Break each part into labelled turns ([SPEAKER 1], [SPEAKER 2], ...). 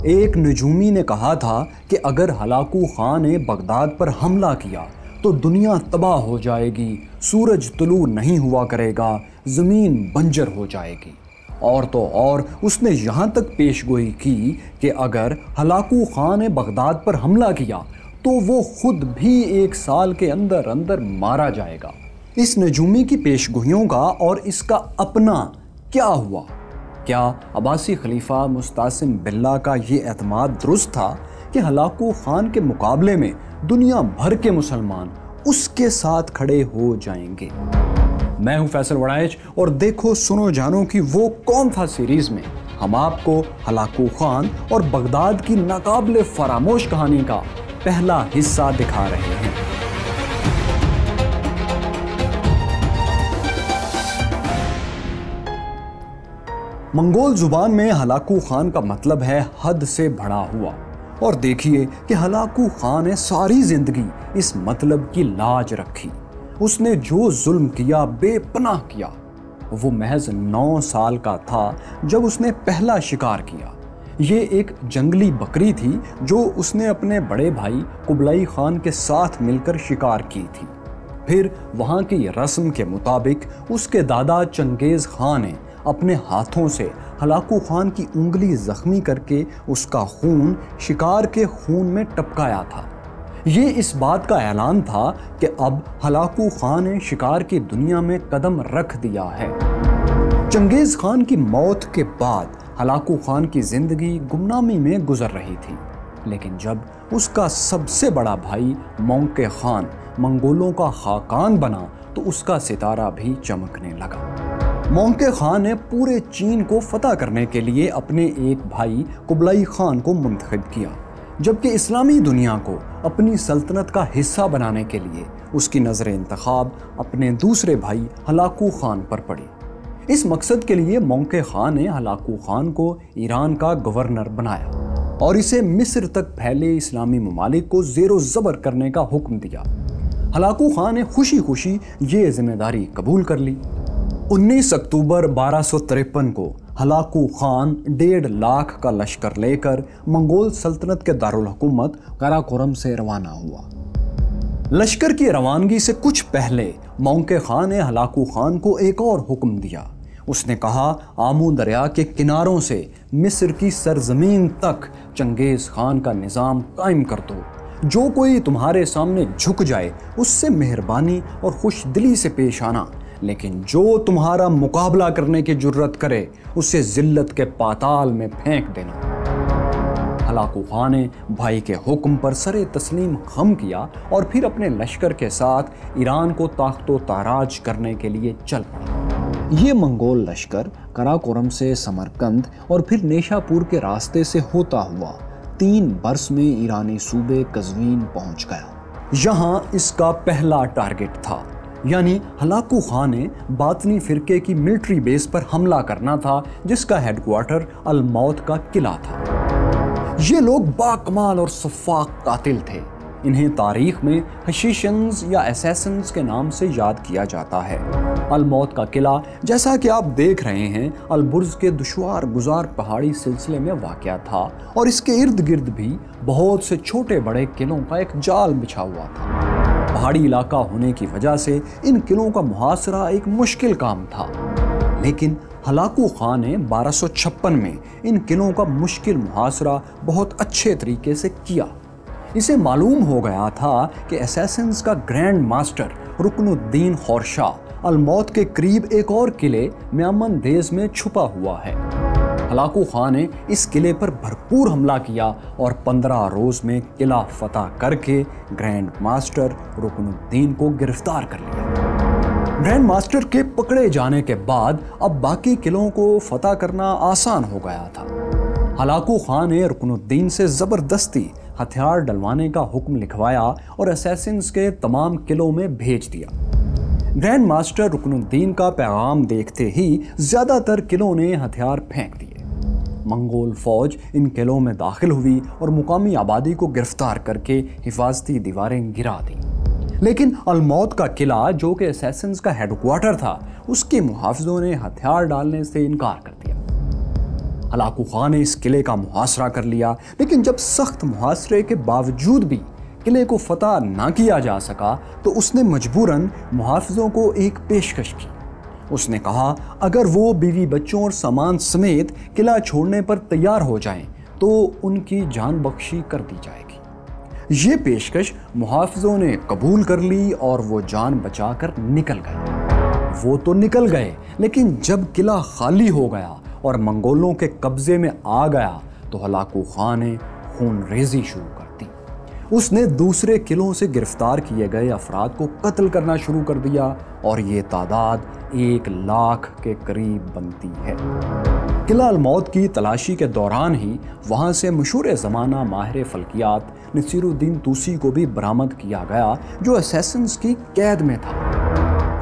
[SPEAKER 1] ایک نجومی نے کہا تھا کہ اگر ہلاکو خان نے بغداد پر حملہ کیا تو دنیا تباہ ہو جائے گی، سورج طلوع نہیں ہوا کرے گا، زمین بنجر ہو جائے گی۔ اور تو اور اس نے یہاں تک پیش گوئی کی کہ اگر ہلاکو خان نے بغداد پر حملہ کیا تو وہ خود بھی 1 سال کے اندر اندر مارا جائے گا۔ اس نجومی کی پیش گوئیوں کا اور اس کا اپنا کیا ہوا؟ کیا عباسی خلیفہ مستعصم باللہ کا یہ اعتماد درست تھا کہ ہلاکو خان کے مقابلے میں دنیا بھر کے مسلمان اس کے ساتھ کھڑے ہو جائیں گے؟ میں ہوں فیصل وڑائچ اور دیکھو سنو جانو کی وہ کون تھا سیریز میں ہم آپ کو ہلاکو خان اور بغداد کی ناقابل فراموش کہانی کا پہلا حصہ دکھا رہے ہیں۔ منگول زبان میں ہلاکو خان کا مطلب ہے حد سے بڑھا ہوا، اور دیکھیے کہ ہلاکو خان نے ساری زندگی اس مطلب کی لاج رکھی۔ اس نے جو ظلم کیا، بے پناہ کیا۔ وہ محض 9 سال کا تھا جب اس نے پہلا شکار کیا۔ یہ ایک جنگلی بکری تھی جو اس نے اپنے بڑے بھائی قبلائی خان کے ساتھ مل کر شکار کی تھی۔ پھر وہاں کی رسم کے مطابق اس کے دادا چنگیز خان نے اپنے ہاتھوں سے ہلاکو خان کی انگلی زخمی کر کے اس کا خون شکار کے خون میں ٹپکایا تھا۔ یہ اس بات کا اعلان تھا کہ اب ہلاکو خان نے شکار کی دنیا میں قدم رکھ دیا ہے۔ چنگیز خان کی موت کے بعد ہلاکو خان کی زندگی گمنامی میں گزر رہی تھی، لیکن جب اس کا سب سے بڑا بھائی مونکے خان منگولوں کا خاقان بنا تو اس کا ستارہ بھی چمکنے لگا۔ مونکے خان نے پورے چین کو فتح کرنے کے لیے اپنے ایک بھائی قبلائی خان کو منتخب کیا، جبکہ اسلامی دنیا کو اپنی سلطنت کا حصہ بنانے کے لیے اس کی نظر انتخاب اپنے دوسرے بھائی ہلاکو خان پر پڑی۔ اس مقصد کے لیے مونکے خان نے ہلاکو خان کو ایران کا گورنر بنایا اور اسے مصر تک پھیلے اسلامی ممالک کو زیر و زبر کرنے کا حکم دیا۔ ہلاکو خان نے خوشی خوشی یہ ذمہ داری قبول کر لی۔ 19 اکتوبر 1253 کو ہلاکو خان 1.5 لاکھ کا لشکر لے کر منگول سلطنت کے دارالحکومت قراقرم سے روانہ ہوا۔ لشکر کی روانگی سے کچھ پہلے مونکے خان نے ہلاکو خان کو ایک اور حکم دیا۔ اس نے کہا، آمو دریا کے کناروں سے مصر کی سرزمین تک چنگیز خان کا نظام قائم کر دو۔ جو کوئی تمہارے سامنے جھک جائے اس سے مہربانی اور خوش دلی سے پیش آنا، لیکن جو تمہارا مقابلہ کرنے کی جرت کرے اسے ذلت کے پاتال میں پھینک دینا۔ ہلاکو خان نے بھائی کے حکم پر سر تسلیم خم کیا اور پھر اپنے لشکر کے ساتھ ایران کو تاخت و تاراج کرنے کے لیے چل پڑا۔ یہ منگول لشکر قراقرم سے سمرقند اور پھر نیشا پور کے راستے سے ہوتا ہوا 3 برس میں ایرانی صوبے قزوین پہنچ گیا۔ یہاں اس کا پہلا ٹارگٹ تھا، یعنی ہلاکو خان نے باطنی فرقے کی ملٹری بیس پر حملہ کرنا تھا جس کا ہیڈ کوارٹر الموت کا قلعہ تھا۔ یہ لوگ باکمال اور سفاک قاتل تھے۔ انہیں تاریخ میں حشیشنز یا اسیسنز کے نام سے یاد کیا جاتا ہے۔ الموت کا قلعہ، جیسا کہ آپ دیکھ رہے ہیں، البرز کے دشوار گزار پہاڑی سلسلے میں واقع تھا اور اس کے ارد گرد بھی بہت سے چھوٹے بڑے قلعوں کا ایک جال بچھا ہوا تھا۔ پہاڑی علاقہ ہونے کی وجہ سے ان قلعوں کا محاصرہ ایک مشکل کام تھا، لیکن ہلاکو خان نے 1256 میں ان قلعوں کا مشکل محاصرہ بہت اچھے طریقے سے کیا۔ اسے معلوم ہو گیا تھا کہ اسیسنز کا گرینڈ ماسٹر رکن الدین خورشاہ الموت کے قریب ایک اور قلعے میامن دیز میں چھپا ہوا ہے۔ ہلاکو خان نے اس قلعے پر بھرپور حملہ کیا اور 15 روز میں قلعہ فتح کر کے گرینڈ ماسٹر رکن الدین کو گرفتار کر لیا۔ گرینڈ ماسٹر کے پکڑے جانے کے بعد اب باقی قلعوں کو فتح کرنا آسان ہو گیا تھا۔ ہلاکو خان نے رکن الدین سے زبردستی ہتھیار ڈلوانے کا حکم لکھوایا اور اسیسنز کے تمام قلعوں میں بھیج دیا۔ گرینڈ ماسٹر رکن الدین کا پیغام دیکھتے ہی زیادہ تر قلعوں نے ہتھیار پھینک دیے۔ منگول فوج ان قلعوں میں داخل ہوئی اور مقامی آبادی کو گرفتار کر کے حفاظتی دیواریں گرا دیں، لیکن الموت کا قلعہ جو کہ اسیسنز کا ہیڈ کوارٹر تھا، اس کے محافظوں نے ہتھیار ڈالنے سے انکار کر دیا۔ ہلاکو خان نے اس قلعے کا محاصرہ کر لیا، لیکن جب سخت محاصرے کے باوجود بھی قلعے کو فتح نہ کیا جا سکا تو اس نے مجبوراً محافظوں کو ایک پیشکش کی۔ اس نے کہا اگر وہ بیوی بچوں اور سامان سمیت قلعہ چھوڑنے پر تیار ہو جائیں تو ان کی جان بخشی کر دی جائے گی۔ یہ پیشکش محافظوں نے قبول کر لی اور وہ جان بچا کر نکل گئے۔ وہ تو نکل گئے، لیکن جب قلعہ خالی ہو گیا اور منگولوں کے قبضے میں آ گیا تو ہلاکو خان نے خون ریزی شروع کر دی۔ اس نے دوسرے قلعوں سے گرفتار کیے گئے افراد کو قتل کرنا شروع کر دیا اور یہ تعداد 1,00,000 کے قریب بنتی ہے۔ قلعہ الموت کی تلاشی کے دوران ہی وہاں سے مشہور زمانہ ماہر فلکیات نصیر الدین توسی کو بھی برآمد کیا گیا جو اسیسنز کی قید میں تھا۔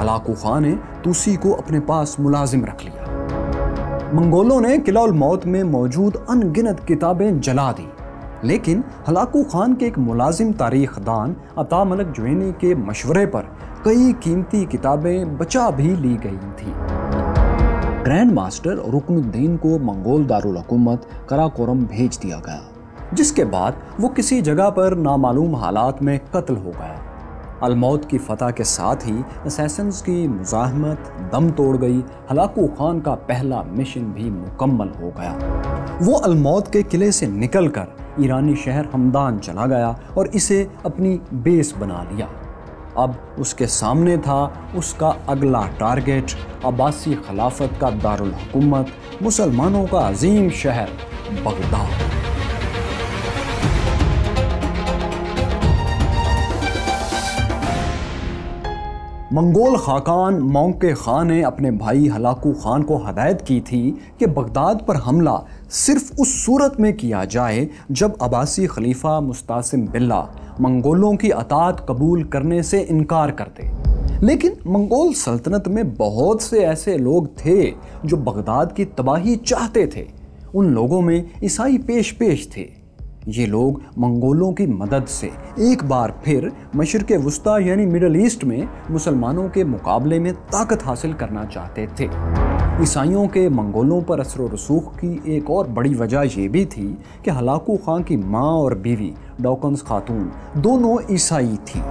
[SPEAKER 1] ہلاکو خان نے توسی کو اپنے پاس ملازم رکھ لیا۔ منگولوں نے قلعہ الموت میں موجود ان گنت کتابیں جلا دی، لیکن ہلاکو خان کے ایک ملازم تاریخ دان عطا ملک جوینی کے مشورے پر کئی قیمتی کتابیں بچا بھی لی گئی تھیں۔ گرینڈ ماسٹر رکن الدین کو منگول دارالحکومت قراقرم بھیج دیا گیا، جس کے بعد وہ کسی جگہ پر نامعلوم حالات میں قتل ہو گیا۔ الموت کی فتح کے ساتھ ہی اسیسنز کی مزاحمت دم توڑ گئی۔ ہلاکو خان کا پہلا مشن بھی مکمل ہو گیا۔ وہ الموت کے قلعے سے نکل کر ایرانی شہر ہمدان چلا گیا اور اسے اپنی بیس بنا لیا۔ اب اس کے سامنے تھا اس کا اگلا ٹارگٹ، عباسی خلافت کا دارالحکومت، مسلمانوں کا عظیم شہر بغداد۔ منگول خاقان مونکے خان نے اپنے بھائی ہلاکو خان کو ہدایت کی تھی کہ بغداد پر حملہ صرف اس صورت میں کیا جائے جب عباسی خلیفہ مستعصم باللہ منگولوں کی اطاعت قبول کرنے سے انکار کر دے۔ لیکن منگول سلطنت میں بہت سے ایسے لوگ تھے جو بغداد کی تباہی چاہتے تھے۔ ان لوگوں میں عیسائی پیش تھے۔ یہ لوگ منگولوں کی مدد سے ایک بار پھر مشرق وسطیٰ یعنی مڈل ایسٹ میں مسلمانوں کے مقابلے میں طاقت حاصل کرنا چاہتے تھے۔ عیسائیوں کے منگولوں پر اثر و رسوخ کی ایک اور بڑی وجہ یہ بھی تھی کہ ہلاکو خان کی ماں اور بیوی ڈوکنز خاتون دونوں عیسائی تھیں۔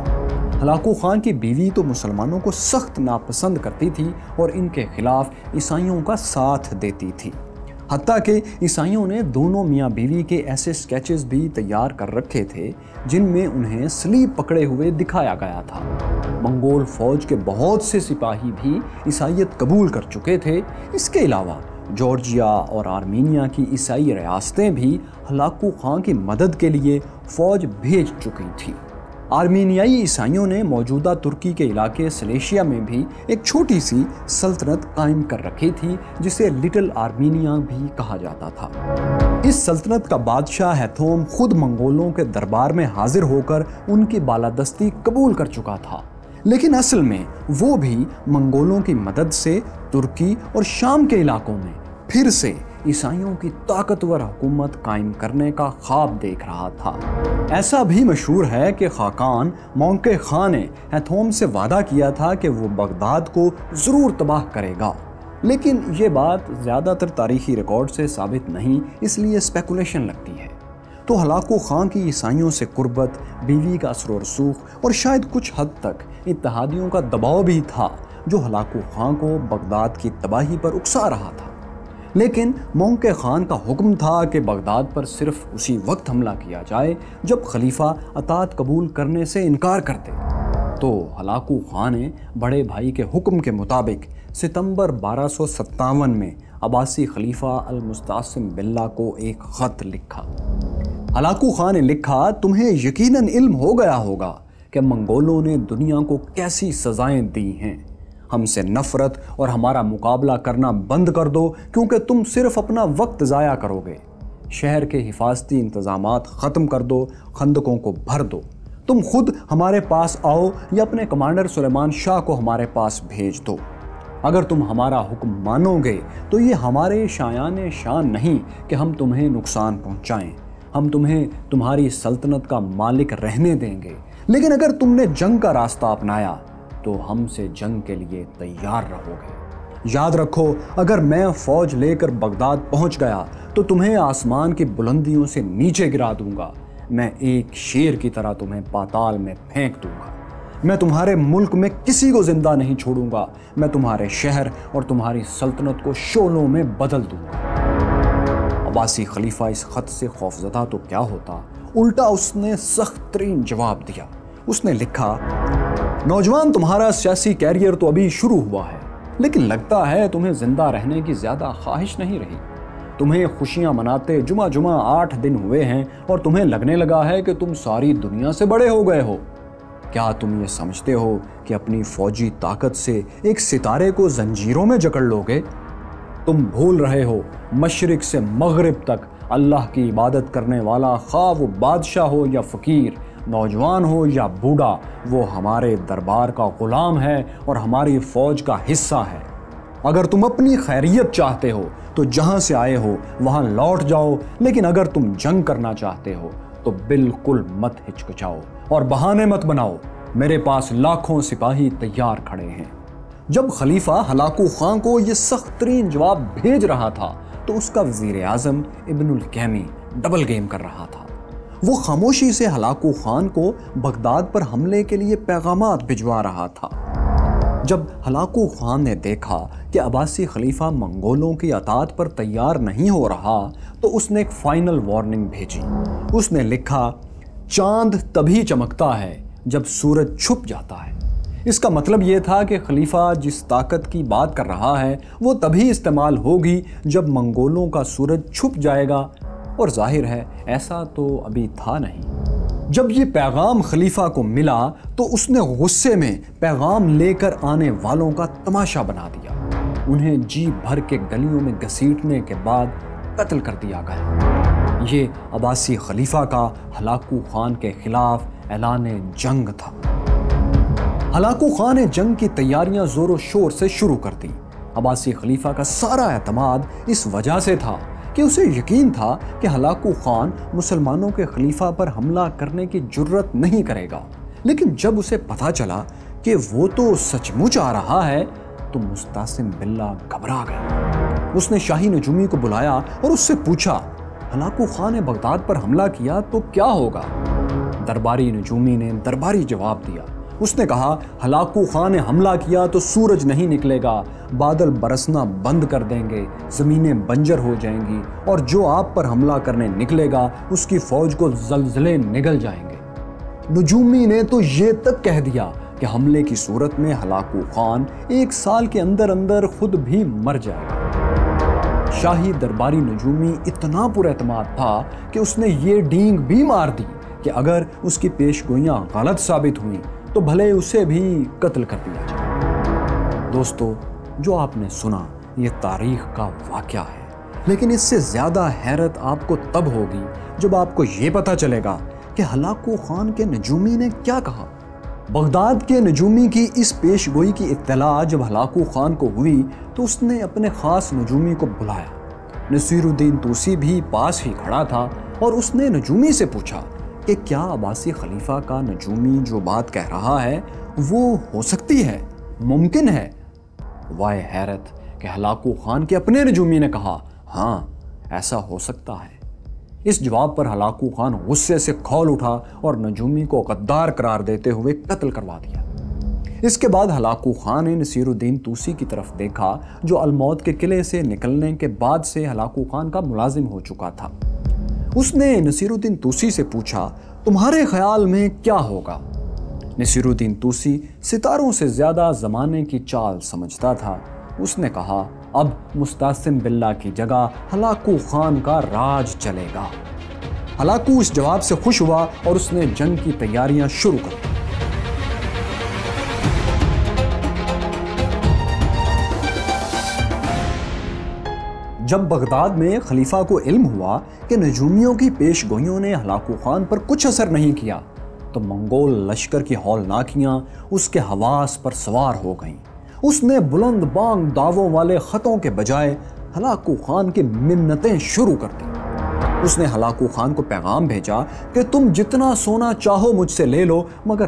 [SPEAKER 1] ہلاکو خان کی بیوی تو مسلمانوں کو سخت ناپسند کرتی تھی اور ان کے خلاف عیسائیوں کا ساتھ دیتی تھی۔ حتیٰ کہ عیسائیوں نے دونوں میاں بیوی کے ایسے سکیچز بھی تیار کر رکھے تھے جن میں انہیں صلیب پکڑے ہوئے دکھایا گیا تھا۔ منگول فوج کے بہت سے سپاہی بھی عیسائیت قبول کر چکے تھے۔ اس کے علاوہ جارجیا اور آرمینیا کی عیسائی ریاستیں بھی ہلاکو خان کی مدد کے لیے فوج بھیج چکی تھیں۔ آرمینیائی عیسائیوں نے موجودہ ترکی کے علاقے سلیشیا میں بھی ایک چھوٹی سی سلطنت قائم کر رکھی تھی جسے لٹل آرمینیا بھی کہا جاتا تھا۔ اس سلطنت کا بادشاہ ہیتھوم خود منگولوں کے دربار میں حاضر ہو کر ان کی بالادستی قبول کر چکا تھا، لیکن اصل میں وہ بھی منگولوں کی مدد سے ترکی اور شام کے علاقوں میں پھر سے عیسائیوں کی طاقتور حکومت قائم کرنے کا خواب دیکھ رہا تھا۔ ایسا بھی مشہور ہے کہ خاقان مونکے خان نے ہیتھوم سے وعدہ کیا تھا کہ وہ بغداد کو ضرور تباہ کرے گا، لیکن یہ بات زیادہ تر تاریخی ریکارڈ سے ثابت نہیں، اس لیے اسپیکولیشن لگتی ہے۔ تو ہلاکو خان کی عیسائیوں سے قربت، بیوی کا اثر و رسوخ اور شاید کچھ حد تک اتحادیوں کا دباؤ بھی تھا جو ہلاکو خان کو بغداد کی تباہی پر اکسا رہا تھا۔ لیکن مونکے خان کا حکم تھا کہ بغداد پر صرف اسی وقت حملہ کیا جائے جب خلیفہ اطاعت قبول کرنے سے انکار کر دے۔ تو ہلاکو خان نے بڑے بھائی کے حکم کے مطابق ستمبر 1257 میں عباسی خلیفہ المستعصم باللہ کو ایک خط لکھا۔ ہلاکو خان نے لکھا، تمہیں یقیناً علم ہو گیا ہوگا کہ منگولوں نے دنیا کو کیسی سزائیں دی ہیں۔ ہم سے نفرت اور ہمارا مقابلہ کرنا بند کر دو کیونکہ تم صرف اپنا وقت ضائع کرو گے۔ شہر کے حفاظتی انتظامات ختم کر دو، خندقوں کو بھر دو۔ تم خود ہمارے پاس آؤ یا اپنے کمانڈر سلیمان شاہ کو ہمارے پاس بھیج دو۔ اگر تم ہمارا حکم مانو گے تو یہ ہمارے شایان شان نہیں کہ ہم تمہیں نقصان پہنچائیں۔ ہم تمہیں تمہاری سلطنت کا مالک رہنے دیں گے، لیکن اگر تم نے جنگ کا راستہ اپنایا تو ہم سے جنگ کے لیے تیار رہو گے۔ یاد رکھو اگر میں فوج لے کر بغداد پہنچ گیا تو تمہیں آسمان کی بلندیوں سے نیچے گرا دوں گا، میں ایک شیر کی طرح تمہیں پاتال میں پھینک دوں گا، میں تمہارے ملک میں کسی کو زندہ نہیں چھوڑوں گا، میں تمہارے شہر اور تمہاری سلطنت کو شعلوں میں بدل دوں گا۔ عباسی خلیفہ اس خط سے خوفزدہ تو کیا ہوتا، الٹا اس نے سخت ترین جواب دیا۔ اس نے لکھا، نوجوان تمہارا سیاسی کیریئر تو ابھی شروع ہوا ہے، لیکن لگتا ہے تمہیں زندہ رہنے کی زیادہ خواہش نہیں رہی۔ تمہیں خوشیاں مناتے جمعہ 8 دن ہوئے ہیں اور تمہیں لگنے لگا ہے کہ تم ساری دنیا سے بڑے ہو گئے ہو۔ کیا تم یہ سمجھتے ہو کہ اپنی فوجی طاقت سے ایک ستارے کو زنجیروں میں جکڑ لو گے؟ تم بھول رہے ہو مشرق سے مغرب تک اللہ کی عبادت کرنے والا، خواہ وہ بادشاہ ہو یا فقیر، نوجوان ہو یا بوڑھا، وہ ہمارے دربار کا غلام ہے اور ہماری فوج کا حصہ ہے۔ اگر تم اپنی خیریت چاہتے ہو تو جہاں سے آئے ہو وہاں لوٹ جاؤ، لیکن اگر تم جنگ کرنا چاہتے ہو تو بالکل مت ہچکچاؤ اور بہانے مت بناؤ، میرے پاس لاکھوں سپاہی تیار کھڑے ہیں۔ جب خلیفہ ہلاکو خان کو یہ سخت ترین جواب بھیج رہا تھا تو اس کا وزیر اعظم ابن الکیمی ڈبل گیم کر رہا تھا۔ وہ خاموشی سے ہلاکو خان کو بغداد پر حملے کے لیے پیغامات بھجوا رہا تھا۔ جب ہلاکو خان نے دیکھا کہ عباسی خلیفہ منگولوں کی اطاعت پر تیار نہیں ہو رہا تو اس نے ایک فائنل وارننگ بھیجی۔ اس نے لکھا، چاند تبھی چمکتا ہے جب سورج چھپ جاتا ہے۔ اس کا مطلب یہ تھا کہ خلیفہ جس طاقت کی بات کر رہا ہے وہ تبھی استعمال ہوگی جب منگولوں کا سورج چھپ جائے گا، اور ظاہر ہے ایسا تو ابھی تھا نہیں۔ جب یہ پیغام خلیفہ کو ملا تو اس نے غصے میں پیغام لے کر آنے والوں کا تماشا بنا دیا۔ انہیں جی بھر کے گلیوں میں گھسیٹنے کے بعد قتل کر دیا گیا۔ یہ عباسی خلیفہ کا ہلاکو خان کے خلاف اعلان جنگ تھا۔ ہلاکو خان نے جنگ کی تیاریاں زور و شور سے شروع کر دی۔ عباسی خلیفہ کا سارا اعتماد اس وجہ سے تھا کہ اسے یقین تھا کہ ہلاکو خان مسلمانوں کے خلیفہ پر حملہ کرنے کی جرت نہیں کرے گا، لیکن جب اسے پتہ چلا کہ وہ تو سچ مچ آ رہا ہے تو مستعصم باللہ گھبرا گیا۔ اس نے شاہی نجومی کو بلایا اور اس سے پوچھا، ہلاکو خان نے بغداد پر حملہ کیا تو کیا ہوگا؟ درباری نجومی نے درباری جواب دیا۔ اس نے کہا، ہلاکو خان نے حملہ کیا تو سورج نہیں نکلے گا، بادل برسنا بند کر دیں گے، زمینیں بنجر ہو جائیں گی، اور جو آپ پر حملہ کرنے نکلے گا اس کی فوج کو زلزلے نگل جائیں گے۔ نجومی نے تو یہ تک کہہ دیا کہ حملے کی صورت میں ہلاکو خان 1 سال کے اندر اندر خود بھی مر جائے گا۔ شاہی درباری نجومی اتنا پر اعتماد تھا کہ اس نے یہ ڈینگ بھی مار دی کہ اگر اس کی پیشگوئیاں غلط ثابت ہوئیں تو بھلے اسے بھی قتل کر دیا جائے۔ دوستو، جو آپ نے سنا یہ تاریخ کا واقعہ ہے، لیکن اس سے زیادہ حیرت آپ کو تب ہوگی جب آپ کو یہ پتہ چلے گا کہ ہلاکو خان کے نجومی نے کیا کہا۔ بغداد کے نجومی کی اس پیش گوئی کی اطلاع جب ہلاکو خان کو ہوئی تو اس نے اپنے خاص نجومی کو بلایا۔ نصیر الدین طوسی بھی پاس ہی کھڑا تھا اور اس نے نجومی سے پوچھا کہ کیا عباسی خلیفہ کا نجومی جو بات کہہ رہا ہے وہ ہو سکتی ہے، ممکن ہے؟ وائے حیرت کہ ہلاکو خان کے اپنے نجومی نے کہا، ہاں ایسا ہو سکتا ہے۔ اس جواب پر ہلاکو خان غصے سے کھول اٹھا اور نجومی کو غدار قرار دیتے ہوئے قتل کروا دیا۔ اس کے بعد ہلاکو خان نے نصیر الدین طوسی کی طرف دیکھا جو الموت کے قلعے سے نکلنے کے بعد سے ہلاکو خان کا ملازم ہو چکا تھا۔ اس نے نصیر الدین طوسی سے پوچھا، تمہارے خیال میں کیا ہوگا؟ نصیر الدین طوسی ستاروں سے زیادہ زمانے کی چال سمجھتا تھا۔ اس نے کہا، اب مستعصم باللہ کی جگہ ہلاکو خان کا راج چلے گا۔ ہلاکو اس جواب سے خوش ہوا اور اس نے جنگ کی تیاریاں شروع کر دی۔ جب بغداد میں خلیفہ کو علم ہوا کہ نجومیوں کی پیش گوئیوں نے ہلاکو خان پر کچھ اثر نہیں کیا تو منگول لشکر کی ہولناکیاں اس کے حواس پر سوار ہو گئیں۔ اس نے بلند بانگ دعووں والے خطوں کے بجائے ہلاکو خان کی منتیں شروع کر دیں۔ اس نے ہلاکو خان کو پیغام بھیجا کہ تم جتنا سونا چاہو مجھ سے لے لو مگر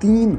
[SPEAKER 1] 3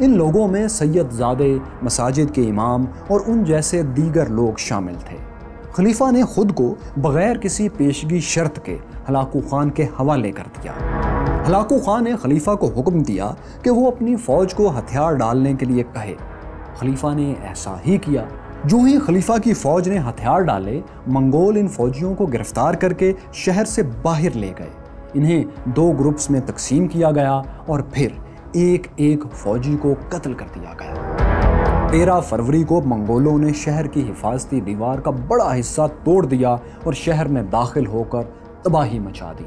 [SPEAKER 1] ان لوگوں میں سید زادے، مساجد کے امام اور ان جیسے دیگر لوگ شامل تھے۔ خلیفہ نے خود کو بغیر کسی پیشگی شرط کے ہلاکو خان کے حوالے کر دیا۔ ہلاکو خان نے خلیفہ کو حکم دیا کہ وہ اپنی فوج کو ہتھیار ڈالنے کے لیے کہے۔ خلیفہ نے ایسا ہی کیا۔ جو ہی خلیفہ کی فوج نے ہتھیار ڈالے، منگول ان فوجیوں کو گرفتار کر کے شہر سے باہر لے گئے۔ انہیں 2 گروپس میں تقسیم کیا گیا اور پھر ایک ایک فوجی کو قتل کر دیا گیا۔ 13 فروری کو منگولوں نے شہر کی حفاظتی دیوار کا بڑا حصہ توڑ دیا اور شہر میں داخل ہو کر تباہی مچا دی۔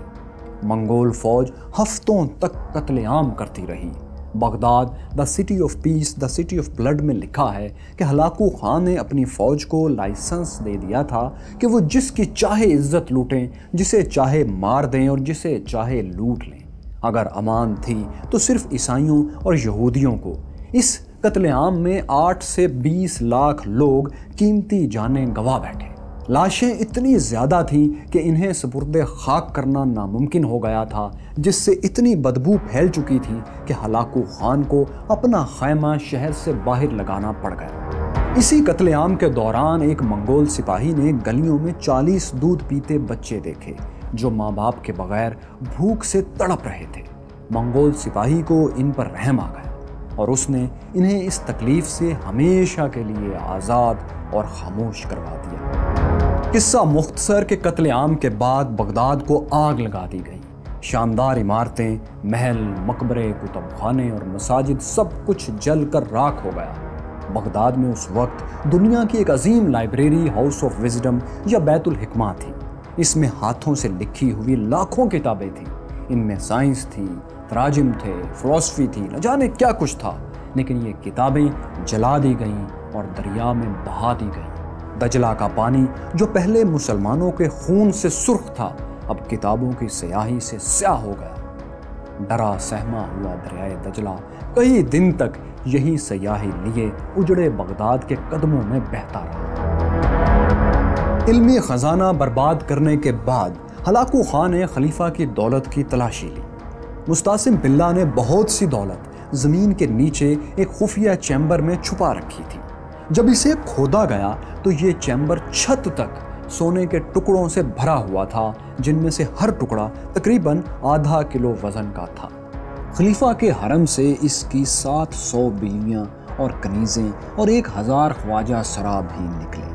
[SPEAKER 1] منگول فوج ہفتوں تک قتل عام کرتی رہی۔ Baghdad the city of peace, the city of blood میں لکھا ہے کہ ہلاکو خان نے اپنی فوج کو لائسنس دے دیا تھا کہ وہ جس کی چاہے عزت لوٹیں، جسے چاہے مار دیں اور جسے چاہے لوٹ لیں۔ اگر امان تھی تو صرف عیسائیوں اور یہودیوں کو۔ اس قتل عام میں 8 سے 20 لاکھ لوگ قیمتی جانیں گنوا بیٹھے۔ لاشیں اتنی زیادہ تھیں کہ انہیں سپرد خاک کرنا ناممکن ہو گیا تھا، جس سے اتنی بدبو پھیل چکی تھی کہ ہلاکو خان کو اپنا خیمہ شہر سے باہر لگانا پڑ گیا۔ اسی قتل عام کے دوران ایک منگول سپاہی نے گلیوں میں 40 دودھ پیتے بچے دیکھے جو ماں باپ کے بغیر بھوک سے تڑپ رہے تھے۔ منگول سپاہی کو ان پر رحم آ گیا اور اس نے انہیں اس تکلیف سے ہمیشہ کے لیے آزاد اور خاموش کروا دیا۔ قصہ مختصر کے قتل عام کے بعد بغداد کو آگ لگا دی گئی۔ شاندار عمارتیں، محل، مقبرے، کتب خانے اور مساجد سب کچھ جل کر راکھ ہو گیا۔ بغداد میں اس وقت دنیا کی ایک عظیم لائبریری ہاؤس آف وزڈم یا بیت الحکمہ تھی۔ اس میں ہاتھوں سے لکھی ہوئی لاکھوں کتابیں تھیں۔ ان میں سائنس تھی، تراجم تھے، فلسفی تھی، نہ جانے کیا کچھ تھا، لیکن یہ کتابیں جلا دی گئیں اور دریا میں بہا دی گئیں۔ دجلہ کا پانی جو پہلے مسلمانوں کے خون سے سرخ تھا، اب کتابوں کی سیاہی سے سیاہ ہو گیا۔ ڈرا سہما ہوا دریائے دجلہ کئی دن تک یہی سیاہی لیے اجڑے بغداد کے قدموں میں بہتا رہا۔ علمی خزانہ برباد کرنے کے بعد ہلاکو خان نے خلیفہ کی دولت کی تلاشی لی۔ مستعصم باللہ نے بہت سی دولت زمین کے نیچے ایک خفیہ چیمبر میں چھپا رکھی تھی۔ جب اسے کھودا گیا تو یہ چیمبر چھت تک سونے کے ٹکڑوں سے بھرا ہوا تھا، جن میں سے ہر ٹکڑا تقریباً آدھا کلو وزن کا تھا۔ خلیفہ کے حرم سے اس کی 700 بیویاں اور کنیزیں اور 1000 خواجہ سرا بھی نکلے۔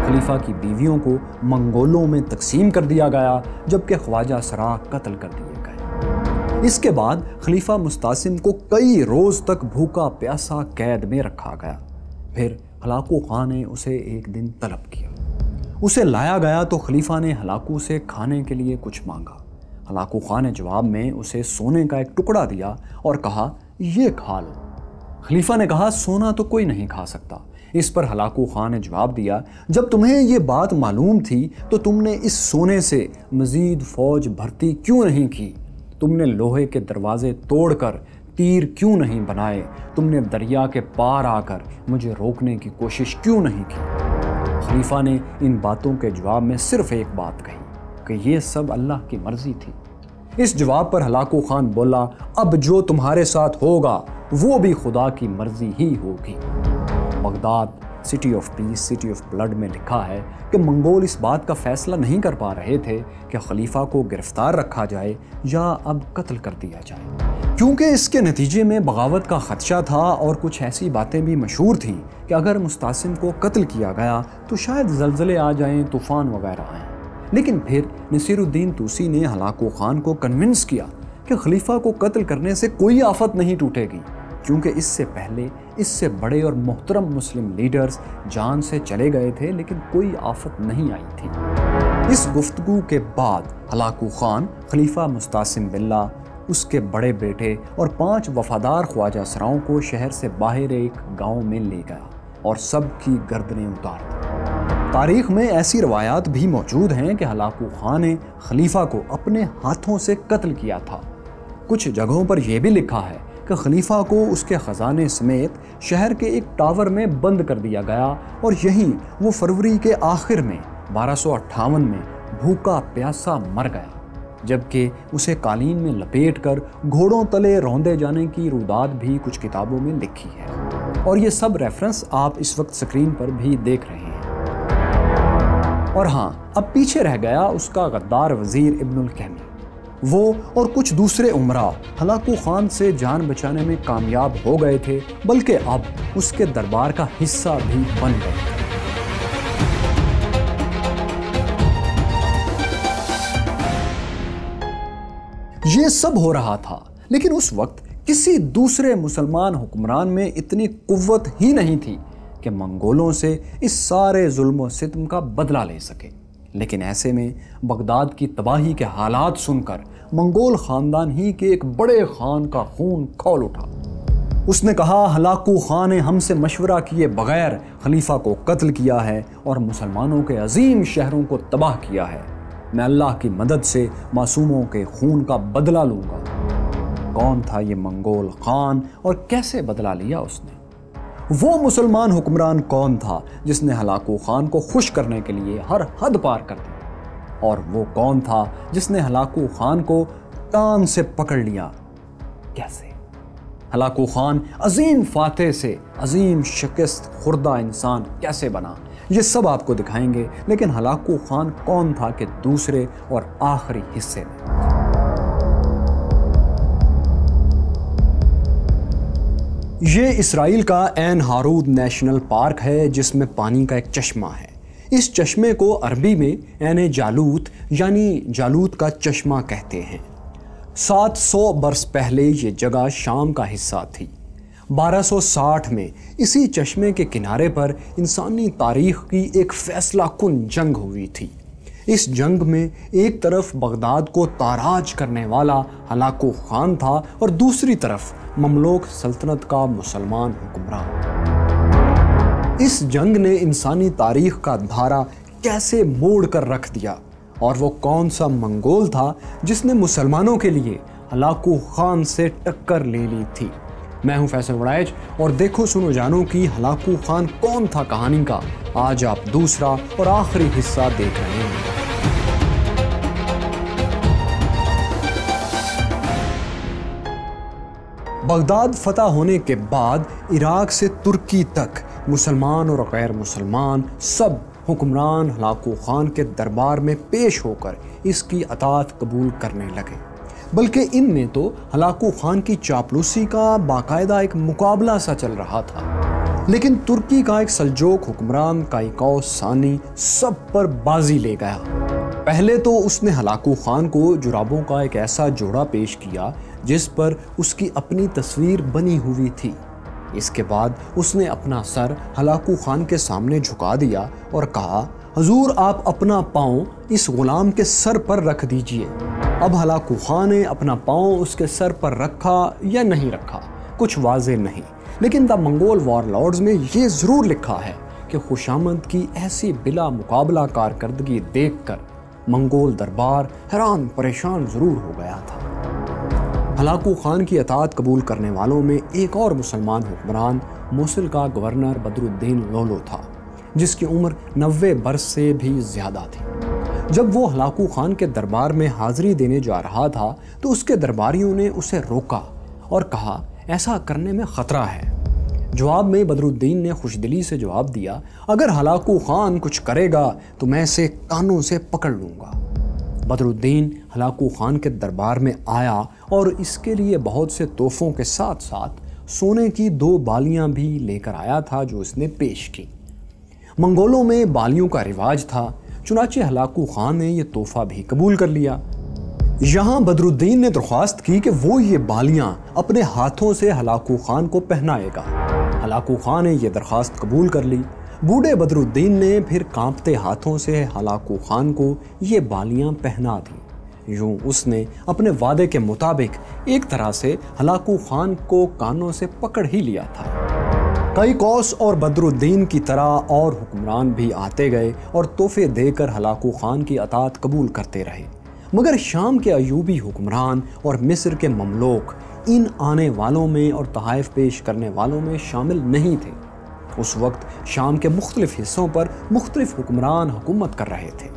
[SPEAKER 1] خلیفہ کی بیویوں کو منگولوں میں تقسیم کر دیا گیا، جبکہ خواجہ سرا قتل کر دیے گئے۔ اس کے بعد خلیفہ مستعصم کو کئی روز تک بھوکا پیاسا قید میں رکھا گیا۔ پھر ہلاکو خان نے اسے ایک دن طلب کیا۔ اسے لایا گیا تو خلیفہ نے ہلاکو سے کھانے کے لیے کچھ مانگا۔ ہلاکو خان نے جواب میں اسے سونے کا ایک ٹکڑا دیا اور کہا، یہ کھا لو۔ خلیفہ نے کہا، سونا تو کوئی نہیں کھا سکتا۔ اس پر ہلاکو خان نے جواب دیا، جب تمہیں یہ بات معلوم تھی تو تم نے اس سونے سے مزید فوج بھرتی کیوں نہیں کی؟ تم نے لوہے کے دروازے توڑ کر تیر کیوں نہیں بنائے؟ تم نے دریا کے پار آ کر مجھے روکنے کی کوشش کیوں نہیں کی؟ خلیفہ نے ان باتوں کے جواب میں صرف ایک بات کہی کہ یہ سب اللہ کی مرضی تھی۔ اس جواب پر ہلاکو خان بولا، اب جو تمہارے ساتھ ہوگا وہ بھی خدا کی مرضی ہی ہوگی۔ Baghdad city of peace, city of blood میں لکھا ہے کہ منگول اس بات کا فیصلہ نہیں کر پا رہے تھے کہ خلیفہ کو گرفتار رکھا جائے یا اب قتل کر دیا جائے، کیونکہ اس کے نتیجے میں بغاوت کا خدشہ تھا اور کچھ ایسی باتیں بھی مشہور تھیں کہ اگر مستعصم کو قتل کیا گیا تو شاید زلزلے آ جائیں، طوفان وغیرہ آئیں۔ لیکن پھر نصیر الدین توسی نے ہلاکو خان کو کنونس کیا کہ خلیفہ کو قتل کرنے سے کوئی آفت نہیں ٹوٹے گی، کیونکہ اس سے پہلے اس سے بڑے اور محترم مسلم لیڈرز جان سے چلے گئے تھے لیکن کوئی آفت نہیں آئی تھی۔ اس گفتگو کے بعد ہلاکو خان خلیفہ مستعصم باللہ، اس کے بڑے بیٹے اور 5 وفادار خواجہ سراؤں کو شہر سے باہر ایک گاؤں میں لے گیا اور سب کی گردنیں اتار دی۔ تاریخ میں ایسی روایات بھی موجود ہیں کہ ہلاکو خان نے خلیفہ کو اپنے ہاتھوں سے قتل کیا تھا۔ کچھ جگہوں پر یہ بھی لکھا ہے کہ خلیفہ کو اس کے خزانے سمیت شہر کے ایک ٹاور میں بند کر دیا گیا اور یہیں وہ فروری کے آخر میں 1258 میں بھوکا پیاسا مر گیا۔ جبکہ اسے قالین میں لپیٹ کر گھوڑوں تلے روندے جانے کی روداد بھی کچھ کتابوں میں لکھی ہے، اور یہ سب ریفرنس آپ اس وقت سکرین پر بھی دیکھ رہے ہیں۔ اور ہاں، اب پیچھے رہ گیا اس کا غدار وزیر ابن الکہمی۔ وہ اور کچھ دوسرے امراء ہلاکو خان سے جان بچانے میں کامیاب ہو گئے تھے، بلکہ اب اس کے دربار کا حصہ بھی بن گئے تھے۔ یہ سب ہو رہا تھا، لیکن اس وقت کسی دوسرے مسلمان حکمران میں اتنی قوت ہی نہیں تھی کہ منگولوں سے اس سارے ظلم و ستم کا بدلہ لے سکے۔ لیکن ایسے میں بغداد کی تباہی کے حالات سن کر منگول خاندان ہی کے ایک بڑے خان کا خون کھول اٹھا۔ اس نے کہا، ہلاکو خان نے ہم سے مشورہ کیے بغیر خلیفہ کو قتل کیا ہے اور مسلمانوں کے عظیم شہروں کو تباہ کیا ہے۔ میں اللہ کی مدد سے معصوموں کے خون کا بدلہ لوں گا۔ کون تھا یہ منگول خان اور کیسے بدلہ لیا اس نے؟ وہ مسلمان حکمران کون تھا جس نے ہلاکو خان کو خوش کرنے کے لیے ہر حد پار کر دی؟ اور وہ کون تھا جس نے ہلاکو خان کو کان سے پکڑ لیا؟ کیسے؟ ہلاکو خان عظیم فاتح سے عظیم شکست خوردہ انسان کیسے بنا؟ یہ سب آپ کو دکھائیں گے، لیکن ہلاکو خان کون تھا کہ دوسرے اور آخری حصے میں۔ یہ اسرائیل کا عین ہارود نیشنل پارک ہے، جس میں پانی کا ایک چشمہ ہے۔ اس چشمے کو عربی میں عین جالوت یعنی جالوت کا چشمہ کہتے ہیں۔ 700 برس پہلے یہ جگہ شام کا حصہ تھی۔ 1260 میں اسی چشمے کے کنارے پر انسانی تاریخ کی ایک فیصلہ کن جنگ ہوئی تھی۔ اس جنگ میں ایک طرف بغداد کو تاراج کرنے والا ہلاکو خان تھا اور دوسری طرف مملوک سلطنت کا مسلمان حکمران۔ اس جنگ نے انسانی تاریخ کا دھارا کیسے موڑ کر رکھ دیا، اور وہ کون سا منگول تھا جس نے مسلمانوں کے لیے ہلاکو خان سے ٹکر لے لی تھی۔ میں ہوں فیصل وڑائچ، اور دیکھو سنو جانو کی ہلاکو خان کون تھا کہانی کا آج آپ دوسرا اور آخری حصہ دیکھ رہے ہیں۔ بغداد فتح ہونے کے بعد عراق سے ترکی تک مسلمان اور غیر مسلمان سب حکمران ہلاکو خان کے دربار میں پیش ہو کر اس کی اطاعت قبول کرنے لگے، بلکہ ان میں تو ہلاکو خان کی چاپلوسی کا باقاعدہ ایک مقابلہ سا چل رہا تھا۔ لیکن ترکی کا ایک سلجوق حکمران کائیقوس ثانی سب پر بازی لے گیا۔ پہلے تو اس نے ہلاکو خان کو جرابوں کا ایک ایسا جوڑا پیش کیا جس پر اس کی اپنی تصویر بنی ہوئی تھی۔ اس کے بعد اس نے اپنا سر ہلاکو خان کے سامنے جھکا دیا اور کہا، حضور آپ اپنا پاؤں اس غلام کے سر پر رکھ دیجئے۔ اب ہلاکو خان نے اپنا پاؤں اس کے سر پر رکھا یا نہیں رکھا کچھ واضح نہیں، لیکن دا منگول وار لارڈز میں یہ ضرور لکھا ہے کہ خوشامد کی ایسی بلا مقابلہ کارکردگی دیکھ کر منگول دربار حیران پریشان ضرور ہو گیا تھا۔ ہلاکو خان کی اطاعت قبول کرنے والوں میں ایک اور مسلمان حکمران موصل کا گورنر بدر الدین لولو تھا، جس کی عمر 90 برس سے بھی زیادہ تھی۔ جب وہ ہلاکو خان کے دربار میں حاضری دینے جا رہا تھا تو اس کے درباریوں نے اسے روکا اور کہا، ایسا کرنے میں خطرہ ہے۔ جواب میں بدر الدین نے خوش دلی سے جواب دیا، اگر ہلاکو خان کچھ کرے گا تو میں اسے کانوں سے پکڑ لوں گا۔ بدر الدین ہلاکو خان کے دربار میں آیا اور اس کے لیے بہت سے تحفوں کے ساتھ ساتھ سونے کی 2 بالیاں بھی لے کر آیا تھا جو اس نے پیش کی۔ منگولوں میں بالیوں کا رواج تھا، چنانچہ ہلاکو خان نے یہ تحفہ بھی قبول کر لیا۔ یہاں بدر الدین نے درخواست کی کہ وہ یہ بالیاں اپنے ہاتھوں سے ہلاکو خان کو پہنائے گا۔ ہلاکو خان نے یہ درخواست قبول کر لی۔ بوڑھے بدر الدین نے پھر کانپتے ہاتھوں سے ہلاکو خان کو یہ بالیاں پہنا دی۔ یوں اس نے اپنے وعدے کے مطابق ایک طرح سے ہلاکو خان کو کانوں سے پکڑ ہی لیا تھا۔ کائیقوس اور بدر الدین کی طرح اور حکمران بھی آتے گئے اور تحفے دے کر ہلاکو خان کی اطاعت قبول کرتے رہے، مگر شام کے ایوبی حکمران اور مصر کے مملوک ان آنے والوں میں اور تحائف پیش کرنے والوں میں شامل نہیں تھے۔ اس وقت شام کے مختلف حصوں پر مختلف حکمران حکومت کر رہے تھے۔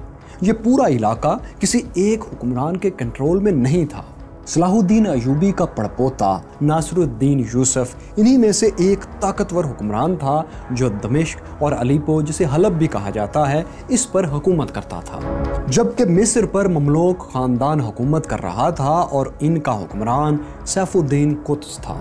[SPEAKER 1] یہ پورا علاقہ کسی ایک حکمران کے کنٹرول میں نہیں تھا۔ صلاح الدین ایوبی کا پڑپوتا ناصر الدین یوسف انہی میں سے ایک طاقتور حکمران تھا جو دمشق اور الیپو، جسے حلب بھی کہا جاتا ہے، اس پر حکومت کرتا تھا، جبکہ مصر پر مملوک خاندان حکومت کر رہا تھا اور ان کا حکمران سیف الدین قطز تھا۔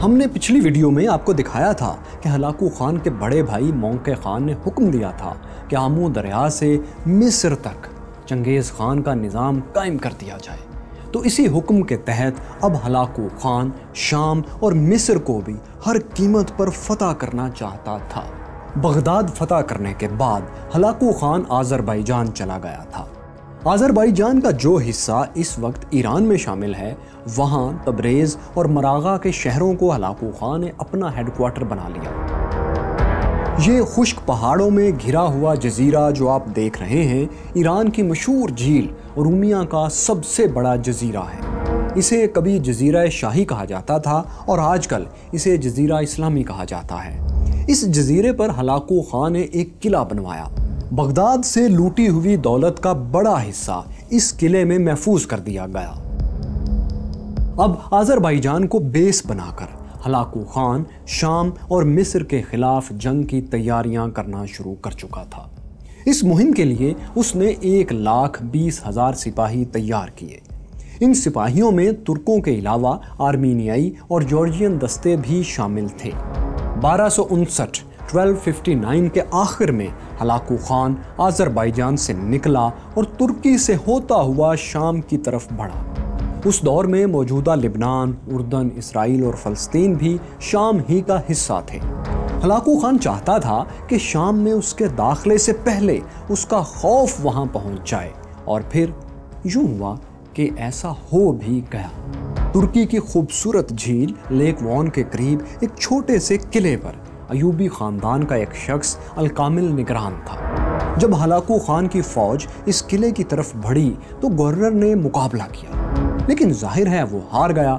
[SPEAKER 1] ہم نے پچھلی ویڈیو میں آپ کو دکھایا تھا کہ ہلاکو خان کے بڑے بھائی موقع خان نے حکم دیا تھا کہ آمو دریا سے مصر تک چنگیز خان کا نظام قائم کر دیا جائے۔ تو اسی حکم کے تحت اب ہلاکو خان شام اور مصر کو بھی ہر قیمت پر فتح کرنا چاہتا تھا۔ بغداد فتح کرنے کے بعد ہلاکو خان آذربائیجان چلا گیا تھا۔ آذربائیجان کا جو حصہ اس وقت ایران میں شامل ہے، وہاں تبریز اور مراغہ کے شہروں کو ہلاکو خان نے اپنا ہیڈ کوارٹر بنا لیا۔ یہ خشک پہاڑوں میں گھرا ہوا جزیرہ جو آپ دیکھ رہے ہیں، ایران کی مشہور جھیل ارومیہ کا سب سے بڑا جزیرہ ہے۔ اسے کبھی جزیرہ شاہی کہا جاتا تھا اور آج کل اسے جزیرہ اسلامی کہا جاتا ہے۔ اس جزیرے پر ہلاکو خان نے ایک قلعہ بنوایا۔ بغداد سے لوٹی ہوئی دولت کا بڑا حصہ اس قلعے میں محفوظ کر دیا گیا۔ اب آذربائیجان کو بیس بنا کر ہلاکو خان شام اور مصر کے خلاف جنگ کی تیاریاں کرنا شروع کر چکا تھا۔ اس مہم کے لیے اس نے 1,20,000 سپاہی تیار کیے۔ ان سپاہیوں میں ترکوں کے علاوہ آرمینیائی اور جارجین دستے بھی شامل تھے۔ 1259 کے آخر میں ہلاکو خان آذربائیجان سے نکلا اور ترکی سے ہوتا ہوا شام کی طرف بڑھا۔ اس دور میں موجودہ لبنان، اردن، اسرائیل اور فلسطین بھی شام ہی کا حصہ تھے۔ ہلاکو خان چاہتا تھا کہ شام میں اس کے داخلے سے پہلے اس کا خوف وہاں پہنچ جائے، اور پھر یوں ہوا کہ ایسا ہو بھی گیا۔ ترکی کی خوبصورت جھیل لیک وان کے قریب ایک چھوٹے سے قلعے پر ایوبی خاندان کا ایک شخص الکامل نگران تھا۔ جب ہلاکو خان کی فوج اس قلعے کی طرف بڑھی تو گورنر نے مقابلہ کیا، لیکن ظاہر ہے وہ ہار گیا۔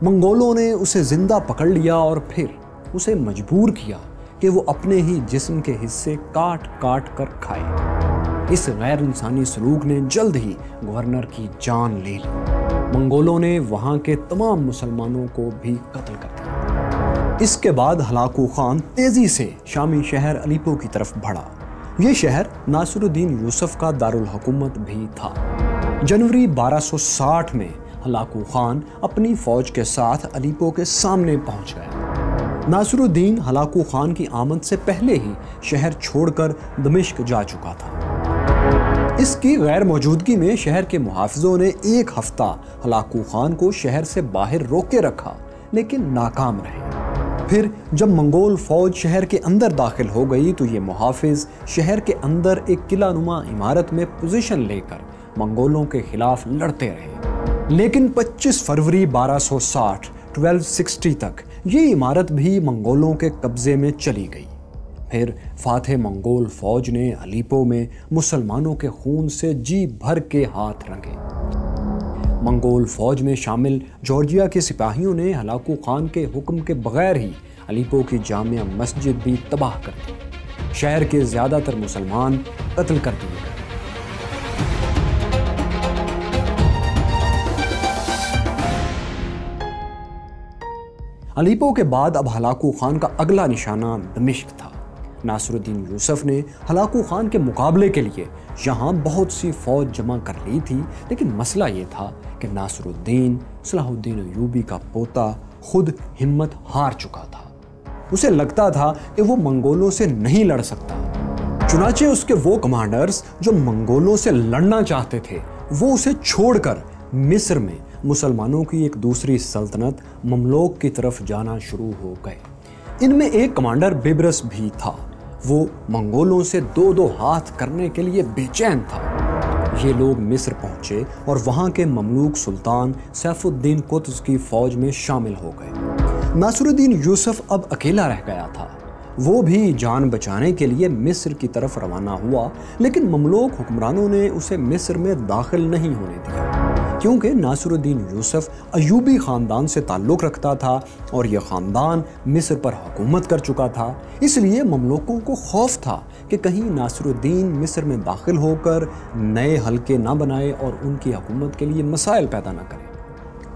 [SPEAKER 1] منگولوں نے اسے زندہ پکڑ لیا اور پھر اسے مجبور کیا کہ وہ اپنے ہی جسم کے حصے کاٹ کاٹ کر کھائے۔ اس غیر انسانی سلوک نے جلد ہی گورنر کی جان لے لی۔ منگولوں نے وہاں کے تمام مسلمانوں کو بھی قتل کر دیا۔ اس کے بعد ہلاکو خان تیزی سے شامی شہر الیپو کی طرف بڑھا۔ یہ شہر ناصر الدین یوسف کا دارالحکومت بھی تھا۔ جنوری 1260 میں ہلاکو خان اپنی فوج کے ساتھ الیپو کے سامنے پہنچ گیا۔ ناصر الدین ہلاکو خان کی آمد سے پہلے ہی شہر چھوڑ کر دمشق جا چکا تھا۔ اس کی غیر موجودگی میں شہر کے محافظوں نے 1 ہفتہ ہلاکو خان کو شہر سے باہر روکے رکھا، لیکن ناکام رہے۔ پھر جب منگول فوج شہر کے اندر داخل ہو گئی تو یہ محافظ شہر کے اندر ایک قلعہ نما عمارت میں پوزیشن لے کر منگولوں کے خلاف لڑتے رہے، لیکن 25 فروری 1260 تک یہ عمارت بھی منگولوں کے قبضے میں چلی گئی۔ پھر فاتح منگول فوج نے الیپو میں مسلمانوں کے خون سے جی بھر کے ہاتھ رنگے۔ منگول فوج میں شامل جارجیا کے سپاہیوں نے ہلاکو خان کے حکم کے بغیر ہی الیپو کی جامع مسجد بھی تباہ کر دی۔ شہر کے زیادہ تر مسلمان قتل کر دیے گئے۔ الیپو کے بعد اب ہلاکو خان کا اگلا نشانہ دمشق تھا۔ ناصر الدین یوسف نے ہلاکو خان کے مقابلے کے لیے یہاں بہت سی فوج جمع کر لی تھی، لیکن مسئلہ یہ تھا کہ ناصر الدین صلاح الدین ایوبی کا پوتا خود ہمت ہار چکا تھا۔ اسے لگتا تھا کہ وہ منگولوں سے نہیں لڑ سکتا۔ چنانچہ اس کے وہ کمانڈرز جو منگولوں سے لڑنا چاہتے تھے وہ اسے چھوڑ کر مصر میں مسلمانوں کی ایک دوسری سلطنت مملوک کی طرف جانا شروع ہو گئے۔ ان میں ایک کمانڈر بیبرس بھی تھا۔ وہ منگولوں سے 2 ہاتھ کرنے کے لیے بے چین تھا۔ یہ لوگ مصر پہنچے اور وہاں کے مملوک سلطان سیف الدین قطز کی فوج میں شامل ہو گئے۔ ناصر الدین یوسف اب اکیلا رہ گیا تھا۔ وہ بھی جان بچانے کے لیے مصر کی طرف روانہ ہوا، لیکن مملوک حکمرانوں نے اسے مصر میں داخل نہیں ہونے دیا۔ کیونکہ ناصر الدین یوسف ایوبی خاندان سے تعلق رکھتا تھا اور یہ خاندان مصر پر حکومت کر چکا تھا، اس لیے مملوکوں کو خوف تھا کہ کہیں ناصر الدین مصر میں داخل ہو کر نئے حلقے نہ بنائے اور ان کی حکومت کے لیے مسائل پیدا نہ کرے۔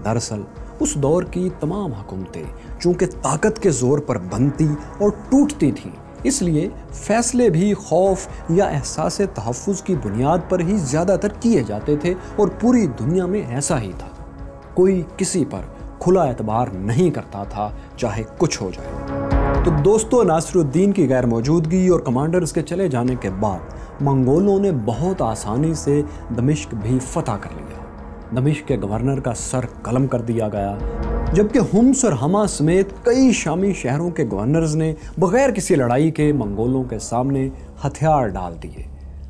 [SPEAKER 1] دراصل اس دور کی تمام حکومتیں چونکہ طاقت کے زور پر بنتی اور ٹوٹتی تھیں، اس لیے فیصلے بھی خوف یا احساس تحفظ کی بنیاد پر ہی زیادہ تر کیے جاتے تھے، اور پوری دنیا میں ایسا ہی تھا۔ کوئی کسی پر کھلا اعتبار نہیں کرتا تھا، چاہے کچھ ہو جائے۔ تو دوستو، ناصر الدین کی غیر موجودگی اور کمانڈرز کے چلے جانے کے بعد منگولوں نے بہت آسانی سے دمشق بھی فتح کر لیا۔ دمشق کے گورنر کا سر قلم کر دیا گیا، جبکہ حمص اور حما سمیت کئی شامی شہروں کے گورنرز نے بغیر کسی لڑائی کے منگولوں کے سامنے ہتھیار ڈال دیے۔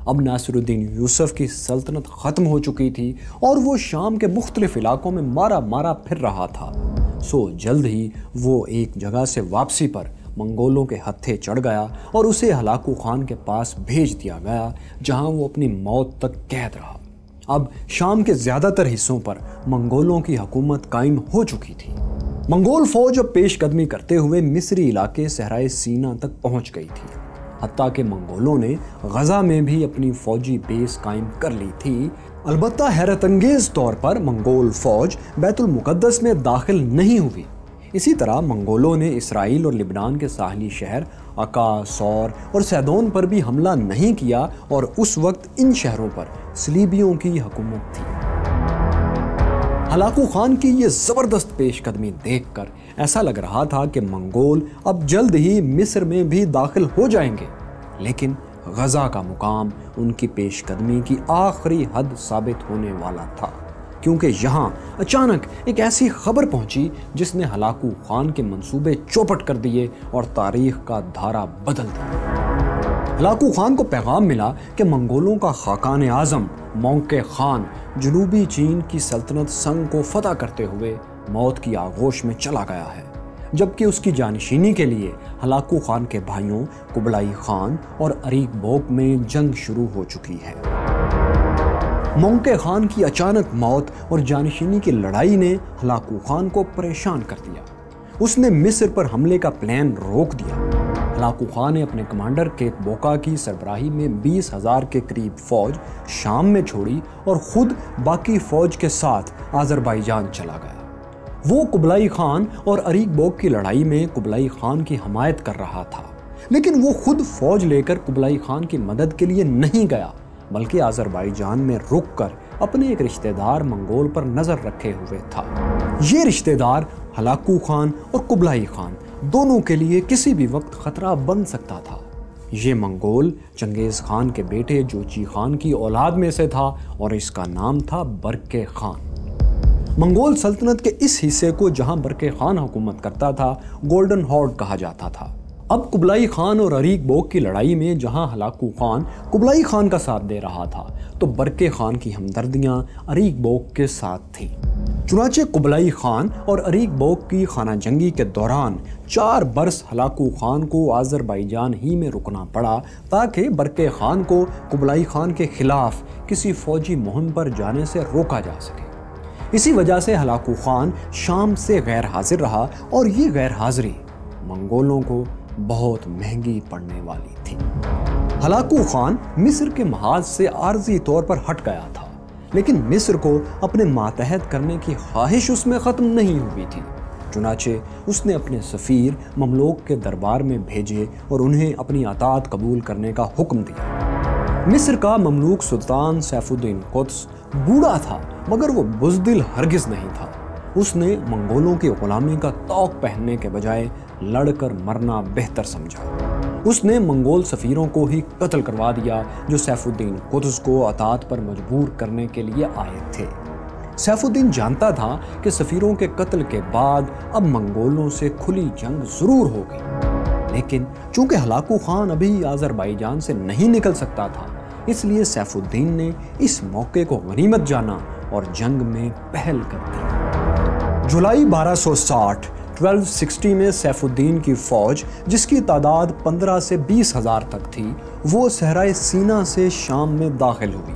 [SPEAKER 1] اب ناصر الدین یوسف کی سلطنت ختم ہو چکی تھی اور وہ شام کے مختلف علاقوں میں مارا پھر رہا تھا، سو جلد ہی وہ ایک جگہ سے واپسی پر منگولوں کے ہتھے چڑھ گیا اور اسے ہلاکو خان کے پاس بھیج دیا گیا، جہاں وہ اپنی موت تک قید رہا۔ اب شام کے زیادہ تر حصوں پر منگولوں کی حکومت قائم ہو چکی تھی۔ منگول فوج اب پیش قدمی کرتے ہوئے مصری علاقے صحرائے سینا تک پہنچ گئی تھی، حتیٰ کہ منگولوں نے غزہ میں بھی اپنی فوجی بیس قائم کر لی تھی۔ البتہ حیرت انگیز طور پر منگول فوج بیت المقدس میں داخل نہیں ہوئی۔ اسی طرح منگولوں نے اسرائیل اور لبنان کے ساحلی شہر عکا، سور اور سیدون پر بھی حملہ نہیں کیا، اور اس وقت ان شہروں پر صلیبیوں کی حکومت تھی۔ ہلاکو خان کی یہ زبردست پیش قدمی دیکھ کر ایسا لگ رہا تھا کہ منگول اب جلد ہی مصر میں بھی داخل ہو جائیں گے، لیکن غزہ کا مقام ان کی پیش قدمی کی آخری حد ثابت ہونے والا تھا، کیونکہ یہاں اچانک ایک ایسی خبر پہنچی جس نے ہلاکو خان کے منصوبے چوپٹ کر دیے اور تاریخ کا دھارا بدل دیا۔ ہلاکو خان کو پیغام ملا کہ منگولوں کا خاقان اعظم مونکے خان جنوبی چین کی سلطنت سنگ کو فتح کرتے ہوئے موت کی آغوش میں چلا گیا ہے، جبکہ اس کی جانشینی کے لیے ہلاکو خان کے بھائیوں قبلائی خان اور اریک بوک میں جنگ شروع ہو چکی ہے۔ مونکے خان کی اچانک موت اور جانشینی کی لڑائی نے ہلاکو خان کو پریشان کر دیا۔ اس نے مصر پر حملے کا پلان روک دیا۔ ہلاکو خان نے اپنے کمانڈر کیک بوکا کی سربراہی میں 20,000 کے قریب فوج شام میں چھوڑی اور خود باقی فوج کے ساتھ آذربائیجان چلا گیا۔ وہ قبلائی خان اور اریک بوک کی لڑائی میں قبلائی خان کی حمایت کر رہا تھا، لیکن وہ خود فوج لے کر قبلائی خان کی مدد کے لیے نہیں گیا، بلکہ آذربائیجان میں رک کر اپنے ایک رشتہ دار منگول پر نظر رکھے ہوئے تھا۔ یہ رشتہ دار ہلاکو خان اور قبلائی خان دونوں کے لیے کسی بھی وقت خطرہ بن سکتا تھا۔ یہ منگول چنگیز خان کے بیٹے جوچی خان کی اولاد میں سے تھا اور اس کا نام تھا برکے خان۔ منگول سلطنت کے اس حصے کو جہاں برکے خان حکومت کرتا تھا گولڈن ہارڈ کہا جاتا تھا۔ اب قبلائی خان اور اریک بوک کی لڑائی میں جہاں ہلاکو خان قبلائی خان کا ساتھ دے رہا تھا تو برکے خان کی ہمدردیاں اریک بوک کے ساتھ تھیں۔ چنانچہ قبلائی خان اور اریک بوک کی خانہ جنگی کے دوران 4 برس ہلاکو خان کو آذربائیجان ہی میں رکنا پڑا تاکہ برکے خان کو قبلائی خان کے خلاف کسی فوجی مہم پر جانے سے روکا جا سکے۔ اسی وجہ سے ہلاکو خان شام سے غیر حاضر رہا اور یہ غیر حاضری منگولوں کو بہت مہنگی پڑنے والی تھی۔ ہلاکو خان مصر کے محاذ سے عارضی طور پر ہٹ گیا تھا، لیکن مصر کو اپنے ماتحت کرنے کی خواہش اس میں ختم نہیں ہوئی تھی۔ چنانچہ اس نے اپنے سفیر مملوک کے دربار میں بھیجے اور انہیں اپنی اطاعت قبول کرنے کا حکم دیا۔ مصر کا مملوک سلطان سیف الدین قدس بوڑھا تھا، مگر وہ بزدل ہرگز نہیں تھا۔ اس نے منگولوں کی غلامی کا طوق پہننے کے بجائے لڑ کر مرنا بہتر سمجھا۔ اس نے منگول سفیروں کو ہی قتل کروا دیا جو سیف الدین قدس کو اطاعت پر مجبور کرنے کے لیے آئے تھے۔ سیف الدین جانتا تھا کہ سفیروں کے قتل کے بعد اب منگولوں سے کھلی جنگ ضرور ہوگی، لیکن چونکہ ہلاکو خان ابھی آذربائیجان سے نہیں نکل سکتا تھا، اس لیے سیف الدین نے اس موقع کو غنیمت جانا اور جنگ میں پہل کر دی۔ جولائی 1260 میں سیف الدین کی فوج، جس کی تعداد 15 سے 20 ہزار تک تھی، وہ صحرائے سینا سے شام میں داخل ہوئی۔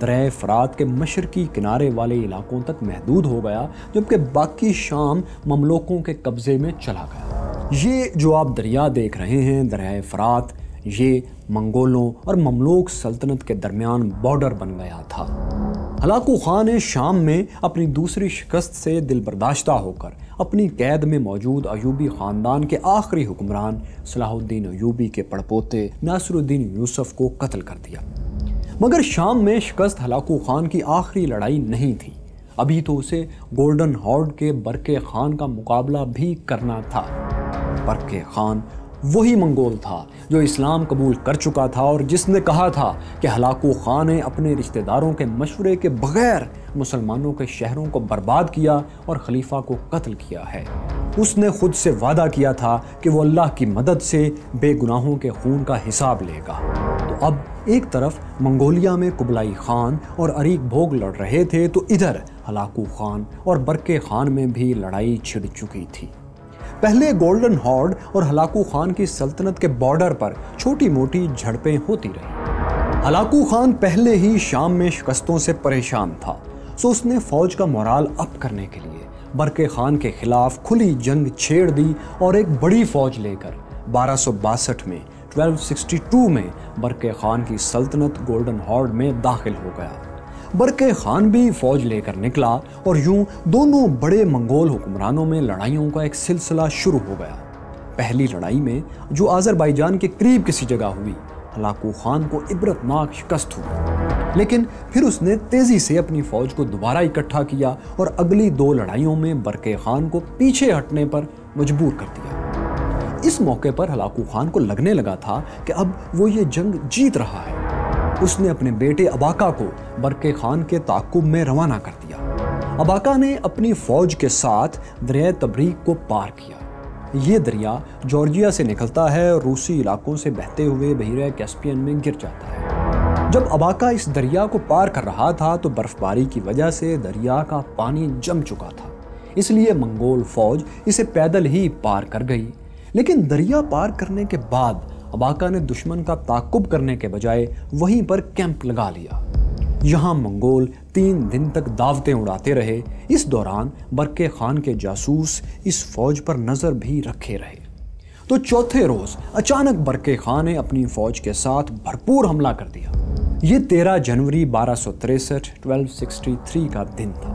[SPEAKER 1] دریائے فرات کے مشرقی کنارے والے علاقوں تک محدود ہو گیا، جبکہ باقی شام مملوکوں کے قبضے میں چلا گیا۔ یہ جو آپ دریا دیکھ رہے ہیں، دریائے فرات، یہ منگولوں اور مملوک سلطنت کے درمیان بارڈر بن گیا تھا۔ ہلاکو خان نے شام میں اپنی دوسری شکست سے دل برداشتہ ہو کر اپنی قید میں موجود ایوبی خاندان کے آخری حکمران صلاح الدین ایوبی کے پڑپوتے ناصر الدین یوسف کو قتل کر دیا۔ مگر شام میں شکست ہلاکو خان کی آخری لڑائی نہیں تھی، ابھی تو اسے گولڈن ہارڈ کے برقع خان کا مقابلہ بھی کرنا تھا۔ برقع خان وہی منگول تھا جو اسلام قبول کر چکا تھا اور جس نے کہا تھا کہ ہلاکو خان نے اپنے رشتہ داروں کے مشورے کے بغیر مسلمانوں کے شہروں کو برباد کیا اور خلیفہ کو قتل کیا ہے۔ اس نے خود سے وعدہ کیا تھا کہ وہ اللہ کی مدد سے بے گناہوں کے خون کا حساب لے گا۔ تو اب ایک طرف منگولیا میں قبلائی خان اور اریک بھوگ لڑ رہے تھے، تو ادھر ہلاکو خان اور برقع خان میں بھی لڑائی چھڑ چکی تھی۔ پہلے گولڈن ہارڈ اور ہلاکو خان کی سلطنت کے بارڈر پر چھوٹی موٹی جھڑپیں ہوتی رہی۔ ہلاکو خان پہلے ہی شام میں شکستوں سے پریشان تھا، سو اس نے فوج کا مورال اپ کرنے کے لیے برقع خان کے خلاف کھلی جنگ چھیڑ دی اور ایک بڑی فوج لے کر 1262 میں 1262 میں برقع خان کی سلطنت گولڈن ہارڈ میں داخل ہو گیا۔ برقع خان بھی فوج لے کر نکلا اور یوں دونوں بڑے منگول حکمرانوں میں لڑائیوں کا ایک سلسلہ شروع ہو گیا۔ پہلی لڑائی میں جو آذربائیجان کے قریب کسی جگہ ہوئی، ہلاکو خان کو عبرتناک شکست ہوئی، لیکن پھر اس نے تیزی سے اپنی فوج کو دوبارہ اکٹھا کیا اور اگلی دو لڑائیوں میں برقع خان کو پیچھے ہٹنے پر مجبور کر دیا۔ اس موقع پر ہلاکو خان کو لگنے لگا تھا کہ اب وہ یہ جنگ جیت رہا ہے۔ اس نے اپنے بیٹے اباکا کو برقع خان کے تعاقب میں روانہ کر دیا۔ اباکا نے اپنی فوج کے ساتھ دریائے تبریک کو پار کیا۔ یہ دریا جارجیا سے نکلتا ہے اور روسی علاقوں سے بہتے ہوئے بحیرہ کیسپیئن میں گر جاتا ہے۔ جب اباکا اس دریا کو پار کر رہا تھا تو برف باری کی وجہ سے دریا کا پانی جم چکا تھا، اس لیے منگول فوج اسے پیدل ہی پار کر گئی۔ لیکن دریا پار کرنے کے بعد اباکا نے دشمن کا تعاقب کرنے کے بجائے وہیں پر کیمپ لگا لیا۔ یہاں منگول 3 دن تک دعوتیں اڑاتے رہے۔ اس دوران برقع خان کے جاسوس اس فوج پر نظر بھی رکھے رہے۔ تو چوتھے روز اچانک برقع خان نے اپنی فوج کے ساتھ بھرپور حملہ کر دیا۔ یہ 13 جنوری 1263 کا دن تھا۔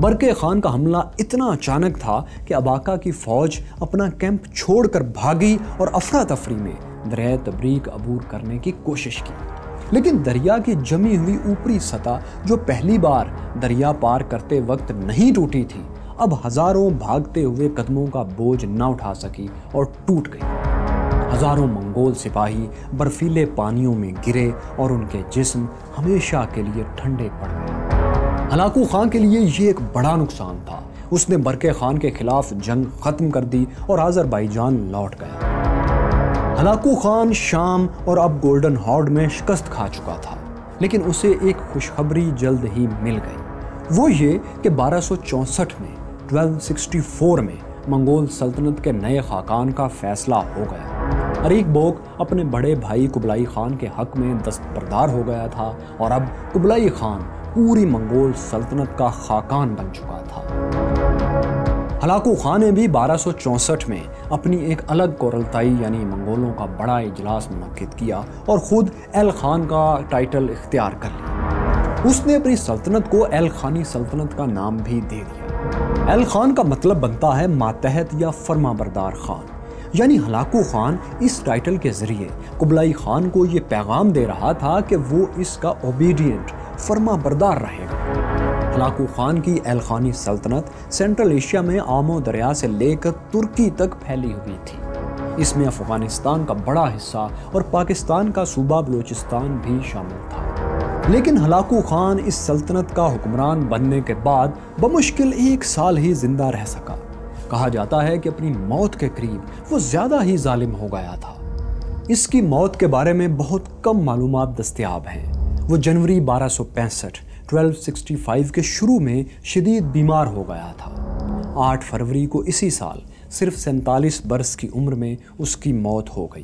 [SPEAKER 1] برقع خان کا حملہ اتنا اچانک تھا کہ اباکا کی فوج اپنا کیمپ چھوڑ کر بھاگی اور افراتفری میں دریائے تبریک عبور کرنے کی کوشش کی۔ لیکن دریا کی جمی ہوئی اوپری سطح جو پہلی بار دریا پار کرتے وقت نہیں ٹوٹی تھی، اب ہزاروں بھاگتے ہوئے قدموں کا بوجھ نہ اٹھا سکی اور ٹوٹ گئی۔ ہزاروں منگول سپاہی برفیلے پانیوں میں گرے اور ان کے جسم ہمیشہ کے لیے ٹھنڈے پڑ گئے۔ ہلاکو خان کے لیے یہ ایک بڑا نقصان تھا۔ اس نے برقع خان کے خلاف جنگ ختم کر دی اور آذربائیجان لوٹ گیا۔ ہلاکو خان شام اور اب گولڈن ہارڈ میں شکست کھا چکا تھا، لیکن اسے ایک خوشخبری جلد ہی مل گئی۔ وہ یہ کہ 1264 میں 1264 میں منگول سلطنت کے نئے خاقان کا فیصلہ ہو گیا۔ اریک بوگ اپنے بڑے بھائی قبلائی خان کے حق میں دستبردار ہو گیا تھا اور اب قبلائی خان پوری منگول سلطنت کا خاقان بن چکا تھا۔ ہلاکو خان نے بھی 1264 میں اپنی ایک الگ کورلتائی یعنی منگولوں کا بڑا اجلاس منعقد کیا اور خود ایل خان کا ٹائٹل اختیار کر لیا۔ اس نے اپنی سلطنت کو ایل خانی سلطنت کا نام بھی دے دیا۔ ایل خان کا مطلب بنتا ہے ماتحت یا فرما بردار خان، یعنی ہلاکو خان اس ٹائٹل کے ذریعے قبلائی خان کو یہ پیغام دے رہا تھا کہ وہ اس کا اوبیڈینٹ فرما بردار رہے گا۔ ہلاکو خان کی ایل خانی سلطنت سینٹرل ایشیا میں آمو دریا سے لے کر ترکی تک پھیلی ہوئی تھی۔ اس میں افغانستان کا بڑا حصہ اور پاکستان کا صوبہ بلوچستان بھی شامل تھا۔ لیکن ہلاکو خان اس سلطنت کا حکمران بننے کے بعد بمشکل 1 سال ہی زندہ رہ سکا۔ کہا جاتا ہے کہ اپنی موت کے قریب وہ زیادہ ہی ظالم ہو گیا تھا۔ اس کی موت کے بارے میں بہت کم معلومات دستیاب ہیں۔ وہ جنوری 1265 کے شروع میں شدید بیمار ہو گیا تھا۔ 8 فروری کو اسی سال صرف 47 برس کی عمر میں اس کی موت ہو گئی۔